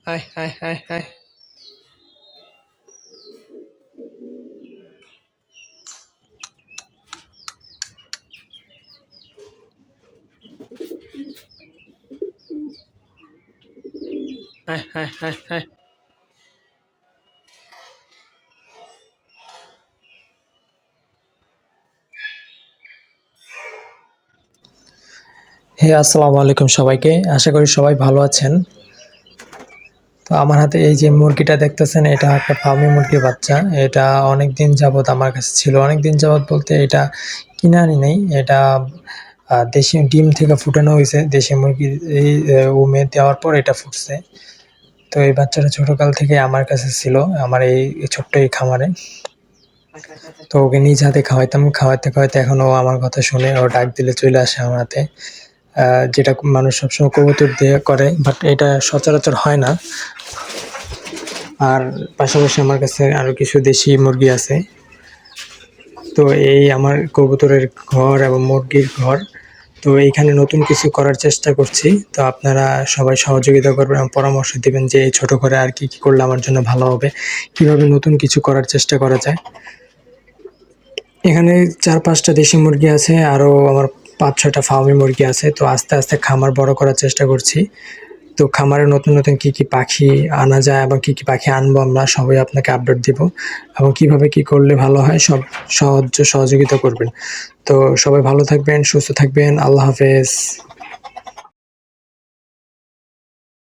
High high high high high high high high. আসসালামু আলাইকুম সবাইকে। আশা করি সবাই ভালো আছেন। তো আমার হাতে এই যে মুরগিটা দেখতেছেন, এটা একটা ফার্মি মুরগির বাচ্চা। এটা অনেকদিন যাবত আমার কাছে ছিল। অনেকদিন যাবত বলতে এটা কিনে আনি নাই। এটা দেশি ডিম থেকে ফুটানো হয়েছে। দেশি মুরগির এই উমে দেওয়ার পর এটা ফুটছে। তো এই বাচ্চাটা ছোটকাল থেকে আমার কাছে ছিল, আমার এই ছোট্ট এই খামারে। তো ওকে নিজ হাতে খাওয়াইতাম, খাওয়াতে খাওয়াতে এখন ও আমার কথা শুনে ও ডাক দিলে চলে আসে আমার হাতে। যেটা মানুষ সবসময় কবুতর দিয়ে করে, বাট এটা সচরাচর হয় না। আর পাশাপাশি আমার কাছে আরও কিছু দেশি মুরগি আছে। তো এই আমার কবুতরের ঘর এবং মুরগির ঘর। তো এইখানে নতুন কিছু করার চেষ্টা করছি। তো আপনারা সবাই সহযোগিতা করবেন এবং পরামর্শ দিবেন যে এই ছোট ঘরে আর কি করলে আমার জন্য ভালো হবে, কিভাবে নতুন কিছু করার চেষ্টা করা যায়। এখানে ৪-৫টা দেশি মুরগি আছে, আরও আমার ৫-৬টা ফার্মি মুরগি আছে। তো আস্তে আস্তে খামার বড় করার চেষ্টা করছি। তো খামারে নতুন নতুন কী কী পাখি আনা যায় এবং কী কী পাখি আনবো আমরা সবাই আপনাকে আপডেট দিব, এবং কীভাবে কী করলে ভালো হয় সব সহযোগিতা করবেন। তো সবাই ভালো থাকবেন, সুস্থ থাকবেন। আল্লাহ হাফেজ।